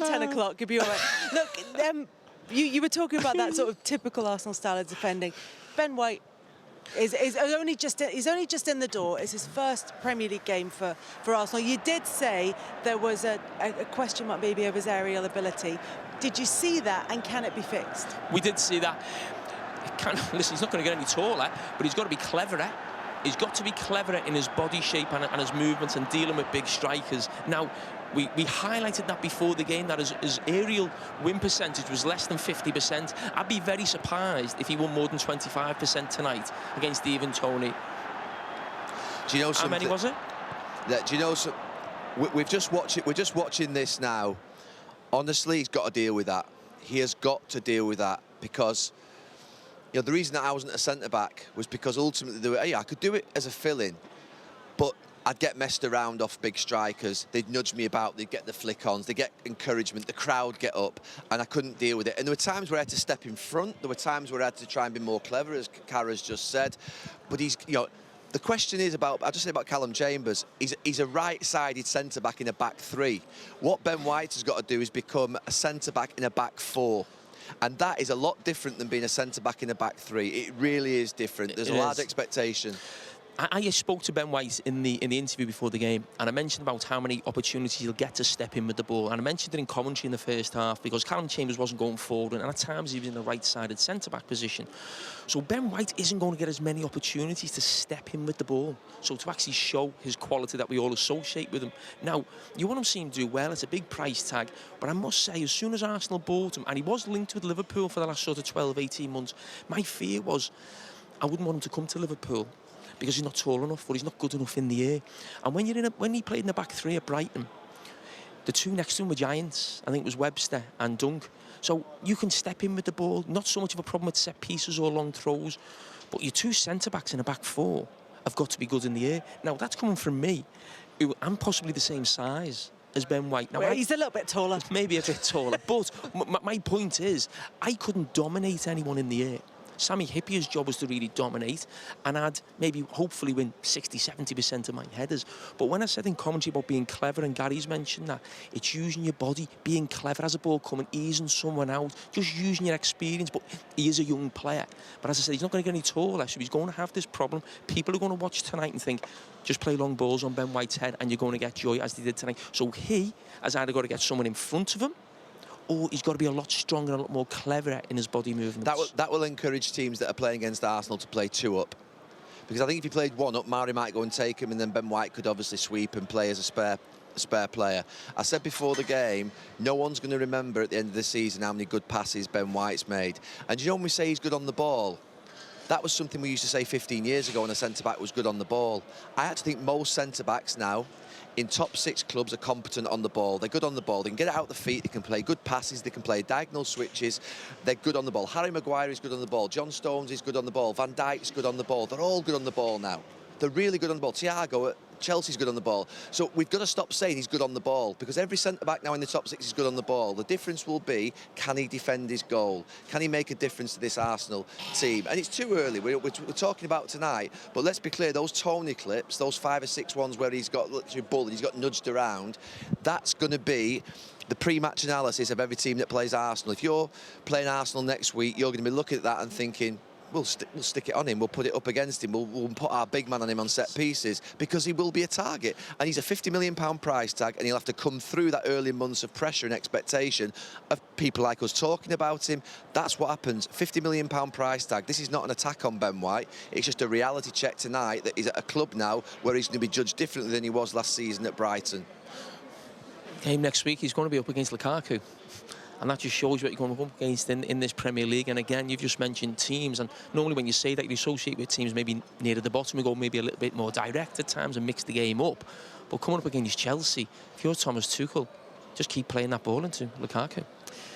on 10 o'clock. You'll be all right. Look, you were talking about that sort of typical Arsenal style of defending. Ben White is only just in the door. It's his first Premier League game for Arsenal. You did say there was a question mark maybe over his aerial ability. Did you see that, and can it be fixed? We did see that. Listen, he's not going to get any taller, but he's got to be cleverer. He's got to be cleverer in his body shape and his movements and dealing with big strikers. Now, we highlighted that before the game, that his aerial win percentage was less than 50%. I'd be very surprised if he won more than 25% tonight against Stephen Toney. Do you know something? How many was it? Do you know some? We're just watching this now. Honestly, he's got to deal with that. He has got to deal with that, because the reason that I wasn't a centre-back was because ultimately, I could do it as a fill-in, but I'd get messed around off big strikers. They'd nudge me about, they'd get the flick-ons, they'd get encouragement, the crowd get up, and I couldn't deal with it. And there were times where I had to step in front, there were times where I had to try and be more clever, as Kara's just said. But he's, the question is I'll just say about Callum Chambers, he's a right-sided centre-back in a back three. What Ben White has got to do is become a centre-back in a back four. And that is a lot different than being a centre-back in a back three. It really is different. There's a large expectation. I spoke to Ben White in the interview before the game, and I mentioned about how many opportunities he'll get to step in with the ball, and I mentioned it in commentary in the first half, because Callum Chambers wasn't going forward, and at times he was in the right-sided centre-back position. So Ben White isn't going to get as many opportunities to step in with the ball, so to actually show his quality that we all associate with him. Now, you want to see him do well, it's a big price tag, but I must say, as soon as Arsenal bought him, and he was linked with Liverpool for the last sort of 12, 18 months, my fear was I wouldn't want him to come to Liverpool, because he's not tall enough, or he's not good enough in the air. And when he played in the back three at Brighton, the two next to him were giants. I think it was Webster and Dunk. So you can step in with the ball, not so much of a problem with set pieces or long throws, but your two centre-backs in a back four have got to be good in the air. Now, that's coming from me, who am possibly the same size as Ben White. Now, he's a little bit taller. Maybe a bit taller, but my point is, I couldn't dominate anyone in the air. Sammy Hippier's job was to really dominate, and I'd maybe hopefully win 60-70% of my headers. But when I said in commentary about being clever, and Gary's mentioned that, it's using your body, being clever as a ball coming, easing someone out, just using your experience. But he is a young player. But as I said, he's not going to get any taller, so he's going to have this problem. People are going to watch tonight and think, just play long balls on Ben White's head and you're going to get joy, as they did tonight. So he has either got to get someone in front of him, or he's got to be a lot stronger and a lot more cleverer in his body movements. That will encourage teams that are playing against Arsenal to play two up. Because I think if he played one up, Mari might go and take him, and then Ben White could obviously sweep and play as a spare player. I said before the game, no one's going to remember at the end of the season how many good passes Ben White's made. And you know when we say he's good on the ball, that was something we used to say 15 years ago when a centre-back was good on the ball. I actually think most centre-backs now in top 6 clubs are competent on the ball. They're good on the ball. They can get it out the feet. They can play good passes. They can play diagonal switches. They're good on the ball. Harry Maguire is good on the ball. John Stones is good on the ball. Van Dijk's good on the ball. They're all good on the ball now. They're really good on the ball. Thiago at Chelsea's good on the ball. So we've got to stop saying he's good on the ball, because every centre-back now in the top 6 is good on the ball. The difference will be, can he defend his goal? Can he make a difference to this Arsenal team? And it's too early. We're talking about tonight, but let's be clear, those Toney clips, those 5 or 6 ones where he's got literally bullied, he's got nudged around, that's going to be the pre-match analysis of every team that plays Arsenal. If you're playing Arsenal next week, you're going to be looking at that and thinking, we'll stick it on him, we'll put it up against him, we'll put our big man on him on set pieces, because he will be a target. And he's a £50 million price tag, and he'll have to come through that early months of pressure and expectation of people like us talking about him. That's what happens. £50 million price tag. This is not an attack on Ben White. It's just a reality check tonight that he's at a club now where he's going to be judged differently than he was last season at Brighton. Game next week, he's going to be up against Lukaku. And that just shows what you're going to go up against in this Premier League. And again, you've just mentioned teams, and normally when you say that, you associate with teams maybe near the bottom, we go maybe a little bit more direct at times and mix the game up. But coming up against Chelsea, if you're Thomas Tuchel, just keep playing that ball into Lukaku.